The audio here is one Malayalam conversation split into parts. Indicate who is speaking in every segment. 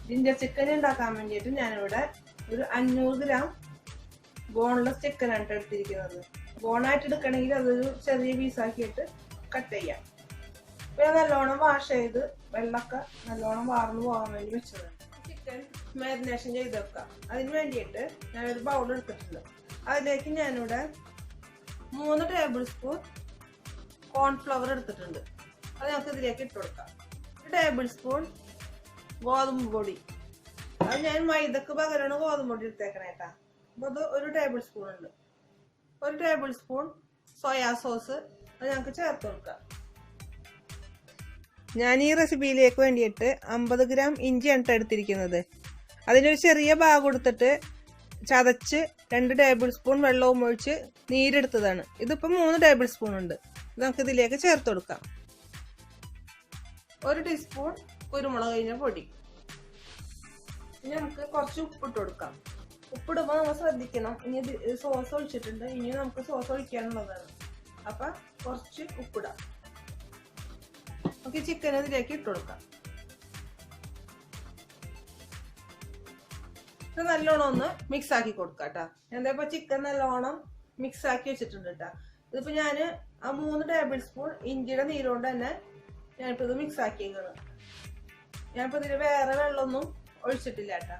Speaker 1: ജിഞ്ചർ ചിക്കൻ ഉണ്ടാക്കാൻ വേണ്ടിയിട്ട് ഞാനിവിടെ ഒരു 500 ഗ്രാം ബോൺലെസ് ചിക്കനാണ് എടുത്തിരിക്കുന്നത്. ബോണായിട്ട് എടുക്കണമെങ്കിൽ അതൊരു ചെറിയ പീസാക്കിയിട്ട് കട്ട് ചെയ്യാം. പിന്നെ നല്ലോണം വാഷ് ചെയ്ത് വെള്ളമൊക്കെ നല്ലോണം വാർന്നു പോകാൻ വേണ്ടി വെച്ചതാണ്. ചിക്കൻ മാരിനേഷൻ ചെയ്ത് വെക്കാം. അതിന് വേണ്ടിയിട്ട് ഞാനൊരു ബൗൾ എടുത്തിട്ടുണ്ട്. അതിലേക്ക് ഞാനിവിടെ 3 ടേബിൾ സ്പൂൺ കോൺഫ്ലവർ എടുത്തിട്ടുണ്ട്. അത് നമുക്ക് ഇതിലേക്ക് ഇട്ട് കൊടുക്കാം. 1 ടേബിൾ സ്പൂൺ ഗോതമ്പ് പൊടി. അത് ഞാൻ മൈദക്ക് പകരമാണ് ഗോതമ്പ് പൊടി എടുത്തേക്കണേട്ടാ. അപ്പോൾ അത് 1 ടേബിൾ സ്പൂൺ ഉണ്ട്. 1 ടേബിൾ സ്പൂൺ സോയാ സോസ് അത് ഞങ്ങൾക്ക് ചേർത്ത് കൊടുക്കാം. ഞാൻ ഈ റെസിപ്പിയിലേക്ക് വേണ്ടിയിട്ട് 50 ഗ്രാം ഇഞ്ചിയാണ് എടുത്തിരിക്കുന്നത്. അതിനൊരു ചെറിയ ഭാഗം എടുത്തിട്ട് ചതച്ച് 2 ടേബിൾ സ്പൂൺ വെള്ളവും ഒഴിച്ച് നീരെടുത്തതാണ്. ഇതിപ്പോൾ 3 ടേബിൾ സ്പൂൺ ഉണ്ട്. ഇത് നമുക്ക് ഇതിലേക്ക് ചേർത്ത് കൊടുക്കാം. 1 ടീസ്പൂൺ കുരുമുളക് കഴിഞ്ഞ പൊടി. ഇനി നമുക്ക് കുറച്ച് ഉപ്പിട്ട് കൊടുക്കാം. ഉപ്പിടുമ്പോൾ നമ്മൾ ശ്രദ്ധിക്കണം. ഇനി സോസ് ഒഴിച്ചിട്ടുണ്ട്, ഇനി നമുക്ക് സോസ് ഒഴിക്കാനുള്ളതാണ്. അപ്പം കുറച്ച് ഉപ്പിടാം. നമുക്ക് ചിക്കൻ ഇതിലേക്ക് ഇട്ട് കൊടുക്കാം. ഇത് നല്ലോണം ഒന്ന് മിക്സ് ആക്കി കൊടുക്കാം കേട്ടോ. എന്താ ഇപ്പൊ ചിക്കൻ നല്ലോണം മിക്സ് ആക്കി വെച്ചിട്ടുണ്ട് കേട്ടോ. ഇതിപ്പോ ഞാന് ആ 3 ടേബിൾ സ്പൂൺ ഇഞ്ചിയുടെ നീരുകൊണ്ട് തന്നെ ഞാനിപ്പോ ഇത് മിക്സ് ആക്കിയേക്കാണ്. ഞാനിപ്പോ ഇതിൽ വേറെ വെള്ളമൊന്നും ഒഴിച്ചിട്ടില്ല കേട്ടോ.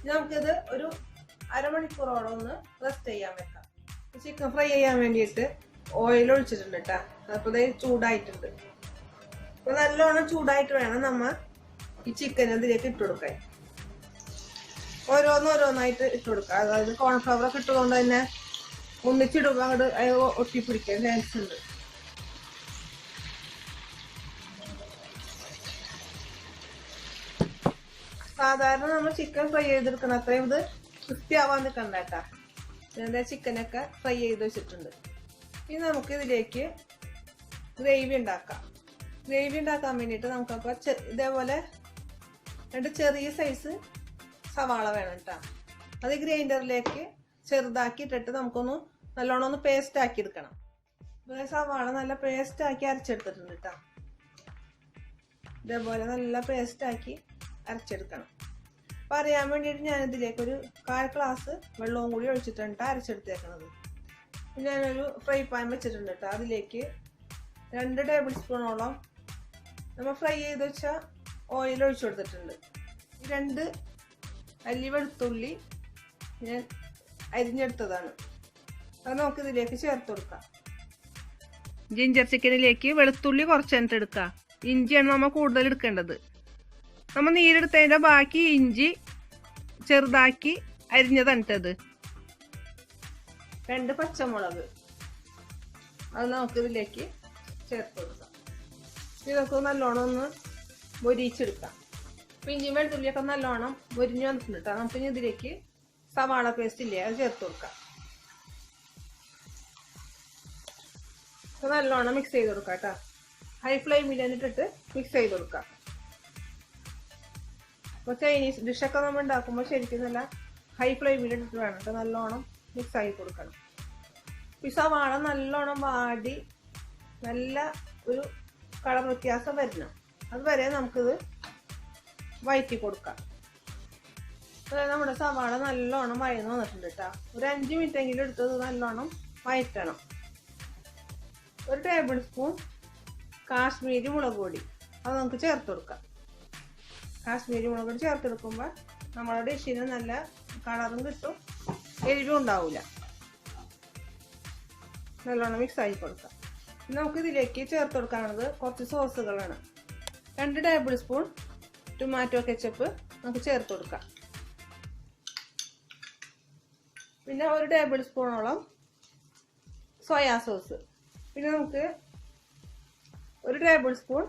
Speaker 1: നമുക്കിത് ഒരു അരമണിക്കൂറോളം ഒന്ന് റെസ്റ്റ് ചെയ്യാൻ വെക്കാം. ചിക്കൻ ഫ്രൈ ചെയ്യാൻ വേണ്ടിയിട്ട് ഓയിൽ ഒഴിച്ചിട്ടുണ്ട് കേട്ടോ. അപ്പോൾ ഇത് ചൂടായിട്ടുണ്ട്. അപ്പോൾ നല്ലോണം ചൂടായിട്ട് വേണം നമ്മ ഈ ചിക്കൻ ഇതിലേക്ക് ഇട്ട് കൊടുക്കാൻ. ഓരോന്നായിട്ട് ഇട്ട് കൊടുക്കുക. അതായത് കോൺഫ്ലവർ ഒക്കെ ഇട്ടതുകൊണ്ട് തന്നെ ഒന്നിച്ചിടുമ്പോൾ അങ്ങോട്ട് ഒട്ടിപ്പിടിക്കാൻ ചാൻസ് ഉണ്ട്. സാധാരണ നമ്മൾ ചിക്കൻ ഫ്രൈ ചെയ്തെടുക്കണം. അത്രയും ഇത് ക്രിസ്പി ആവാൻ നിൽക്കണ്ട കേട്ടാ. ഇതിൻ്റെ ചിക്കനൊക്കെ ഫ്രൈ ചെയ്ത് വെച്ചിട്ടുണ്ട്. ഇനി നമുക്ക് ഇതിലേക്ക് ഗ്രേവി ഉണ്ടാക്കാം. ഗ്രേവി ഉണ്ടാക്കാൻ വേണ്ടിയിട്ട് നമുക്കപ്പോൾ ഇതേപോലെ 2 ചെറിയ സൈസ് സവാള വേണം കേട്ടോ. അത് ഗ്രൈൻഡറിലേക്ക് ചെറുതാക്കി ഇട്ടിട്ട് നമുക്കൊന്ന് നല്ലോണം ഒന്ന് പേസ്റ്റ് ആക്കി എടുക്കണം. സവാള നല്ല പേസ്റ്റ് ആക്കി അരച്ചെടുത്തിട്ടുണ്ട് കേട്ടോ. ഇതേപോലെ നല്ല പേസ്റ്റ് ആക്കി അരച്ചെടുക്കണം. അപ്പം അറിയാൻ വേണ്ടിയിട്ട് ഞാനിതിലേക്ക് ഒരു 1/4 ഗ്ലാസ് വെള്ളവും കൂടി ഒഴിച്ചിട്ടുണ്ട് അരച്ചെടുത്തേക്കണത്. ഞാനൊരു ഫ്രൈ പാൻ വെച്ചിട്ടുണ്ട് കേട്ടോ. അതിലേക്ക് 2 ടേബിൾ സ്പൂണോളം നമ്മൾ ഫ്രൈ ചെയ്ത് വെച്ച ഓയിൽ ഒഴിച്ചു കൊടുത്തിട്ടുണ്ട്. 2 അല്ലി വെളുത്തുള്ളി ഞാൻ അരിഞ്ഞെടുത്തതാണ്. അത് നമുക്ക് ഇതിലേക്ക് ചേർത്ത് കൊടുക്കാം. ജിഞ്ചർ ചിക്കനിലേക്ക് വെളുത്തുള്ളി കുറച്ചെണ്ണം എടുക്കുക. ഇഞ്ചിയാണ് നമ്മൾ കൂടുതൽ എടുക്കേണ്ടത്. നമ്മൾ നീരെടുത്തതിൻ്റെ ബാക്കി ഇഞ്ചി ചെറുതാക്കി അരിഞ്ഞതണിട്ടത്. 2 പച്ചമുളക് അത് നമുക്ക് ഇതിലേക്ക് ചേർത്ത് കൊടുക്കാം. ഇതൊക്കെ നല്ലോണം ഒന്ന് മൊരിച്ചെടുക്കാം. അപ്പം ഇഞ്ചി വെളുത്തുള്ളിയൊക്കെ നല്ലോണം മൊരിഞ്ഞ് വന്നിട്ടുണ്ട് കേട്ടോ. നമുക്ക് ഇതിലേക്ക് സവാള പേസ്റ്റ് ഇല്ലേ അത് ചേർത്ത് കൊടുക്കാം. നല്ലോണം മിക്സ് ചെയ്ത് കൊടുക്കാം കേട്ടോ. ഹൈ ഫ്ലെയിമിൽ ഇട്ടിട്ട് മിക്സ് ചെയ്ത് കൊടുക്കാം. അപ്പോൾ ചൈനീസ് ഡിഷൊക്കെ നമ്മൾ ഉണ്ടാക്കുമ്പോൾ ശരിക്കും നല്ല ഹൈ ഫ്ലെയിമിൽ ഇട്ടിട്ട് വേണം കേട്ടോ നല്ലോണം മിക്സ് ആക്കി കൊടുക്കണം. ഈ സവാള നല്ലോണം വാടി നല്ല ഒരു കളർ വ്യത്യാസം വരണം. അതുവരെ നമുക്കിത് വഴറ്റി കൊടുക്കാം. അതായത് നമ്മുടെ സവാള നല്ലോണം വഴന്ന് വന്നിട്ടുണ്ട് കേട്ടോ. ഒരു 5 മിനിറ്റെങ്കിലും എടുത്തത് നല്ലോണം വഴറ്റണം. 1 ടേബിൾ സ്പൂൺ കാശ്മീരി മുളക് പൊടി അത് നമുക്ക് ചേർത്ത് കൊടുക്കാം. കാശ്മീരി മുളക് പൊടി ചേർത്തെടുക്കുമ്പോൾ നമ്മുടെ ഡിഷിന് നല്ല കളറും കിട്ടും, എരിവും ഉണ്ടാവില്ല. നല്ലോണം മിക്സ് ആക്കി കൊടുക്കാം. നമുക്ക് ഇതിലേക്ക് ചേർത്ത് കൊടുക്കാനുള്ളത് കുറച്ച് സോസുകളാണ്. 2 ടേബിൾ സ്പൂൺ ടൊമാറ്റോ കെച്ചപ്പ് നമുക്ക് ചേർത്ത് കൊടുക്കാം. പിന്നെ 1 ടേബിൾ സ്പൂണോളം സോയാ സോസ്. പിന്നെ നമുക്ക് 1 table spoon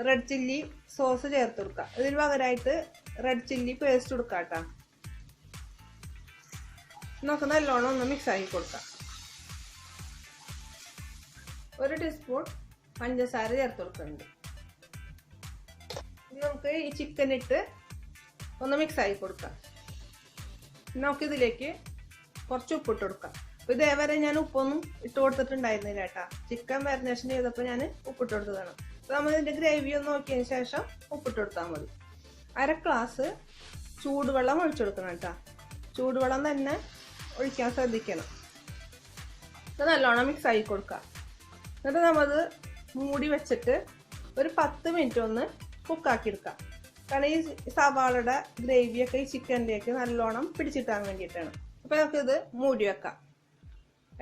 Speaker 1: red chilli sauce ചേർത്ത് കൊടുക്കാം. ഇതിന് പകരമായിട്ട് റെഡ് ചില്ലി പേസ്റ്റ് കൊടുക്കാം കേട്ടോ. നമുക്ക് നല്ലോണം ഒന്ന് മിക്സ് ആക്കി കൊടുക്കാം. 1 ടീസ്പൂൺ പഞ്ചസാര ചേർത്ത് കൊടുക്കുന്നുണ്ട്. ഇനി നമുക്ക് ഈ ചിക്കൻ ഇട്ട് ഒന്ന് മിക്സ് ആക്കി കൊടുക്കാം. നമുക്കിതിലേക്ക് കുറച്ച് ഉപ്പിട്ട് കൊടുക്കാം. അപ്പോൾ ഇതേവരെ ഞാൻ ഉപ്പൊന്നും ഇട്ട് കൊടുത്തിട്ടുണ്ടായിരുന്നില്ല കേട്ടോ. ചിക്കൻ മാരിനേഷൻ ചെയ്തപ്പോൾ ഞാൻ ഉപ്പിട്ട് കൊടുത്തതാണ്. അപ്പോൾ നമ്മൾ ഇതിൻ്റെ ഗ്രേവി ഒന്ന് നോക്കിയതിന് ശേഷം ഉപ്പിട്ട് കൊടുത്താൽ മതി. 1 ഗ്ലാസ് ചൂടുവെള്ളം ഒഴിച്ചു കൊടുക്കണം കേട്ടോ. ചൂടുവെള്ളം തന്നെ ഒഴിക്കാൻ ശ്രദ്ധിക്കണം. ഇത് നല്ലോണം മിക്സ് ആക്കി കൊടുക്കുക. എന്നിട്ട് നമ്മളത് മൂടി വെച്ചിട്ട് ഒരു 10 മിനിറ്റ് ഒന്ന് കുക്കാക്കി എടുക്കാം. കാരണം ഈ സവാളയുടെ ഗ്രേവിയൊക്കെ ഈ ചിക്കനിലേക്ക് നല്ലോണം പിടിച്ചിട്ടാൻ വേണ്ടിയിട്ടാണ്. അപ്പോൾ നമുക്കിത് മൂടി വെക്കാം.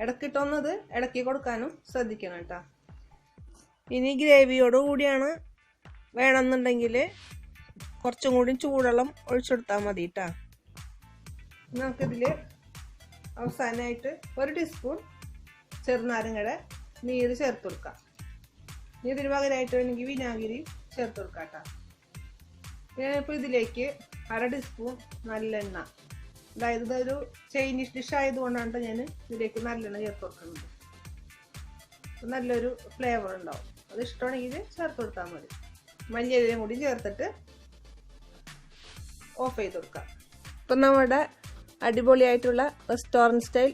Speaker 1: ഇടയ്ക്കിട്ടൊന്നത് ഇളക്കി കൊടുക്കാനും ശ്രദ്ധിക്കണം കേട്ടോ. ഇനി ഗ്രേവിയോട് കൂടിയാണ് വേണമെന്നുണ്ടെങ്കിൽ കുറച്ചും കൂടി ചൂടുവെള്ളം ഒഴിച്ചെടുത്താൽ മതി കേട്ടോ. നമുക്കിതിൽ അവസാനമായിട്ട് 1 ടീസ്പൂൺ ചെറുനാരങ്ങയുടെ നീര് ചേർത്ത് കൊടുക്കാം. ഇതിന് പകരമായിട്ട് വേണമെങ്കിൽ വിനാഗിരി ചേർത്ത് കൊടുക്കാം കേട്ടോ. ഞാനിപ്പോൾ ഇതിലേക്ക് 1/2 ടീസ്പൂൺ നല്ലെണ്ണ, അതായത് ഇതൊരു ചൈനീസ് ഡിഷ് ആയതുകൊണ്ടാണ് ഞാൻ ഇതിലേക്ക് നല്ലെണ്ണ ചേർത്ത് കൊടുക്കുന്നത്. നല്ലൊരു ഫ്ലേവർ ഉണ്ടാവും. അത് ഇഷ്ടമാണെങ്കിൽ ചേർത്ത് കൊടുത്താൽ മതി. മല്ലിയിലയും കൂടി ചേർത്തിട്ട് ഓഫ് ചെയ്ത് കൊടുക്കാം. ഇപ്പം നമ്മുടെ അടിപൊളിയായിട്ടുള്ള റെസ്റ്റോറൻറ്റ് സ്റ്റൈൽ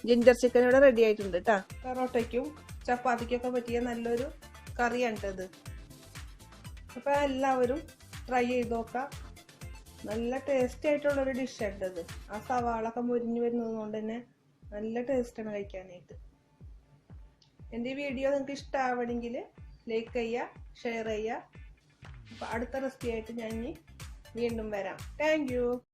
Speaker 1: ജിഞ്ചർ ചിക്കൻ ഇവിടെ റെഡി ആയിട്ടുണ്ട് കേട്ടോ. പൊറോട്ടയ്ക്കും ചപ്പാത്തിക്കൊക്കെ പറ്റിയ നല്ലൊരു കറിയാണ് ഇത്. അപ്പോൾ എല്ലാവരും ട്രൈ ചെയ്ത് നോക്കാം. നല്ല ടേസ്റ്റി ആയിട്ടുള്ളൊരു ഡിഷാണ് ഇത്. ആ സവാളൊക്കെ മുരിഞ്ഞ് വരുന്നത് കൊണ്ട് തന്നെ നല്ല ടേസ്റ്റാണ് കഴിക്കാനായിട്ട്. എൻ്റെ ഈ വീഡിയോ നിങ്ങൾക്ക് ഇഷ്ടമാവണമെങ്കിൽ ലൈക്ക് ചെയ്യുക, ഷെയർ ചെയ്യുക. അപ്പോൾ അടുത്ത റെസിപ്പി ആയിട്ട് ഞാൻ ഇനി വീണ്ടും വരാം. Thank you.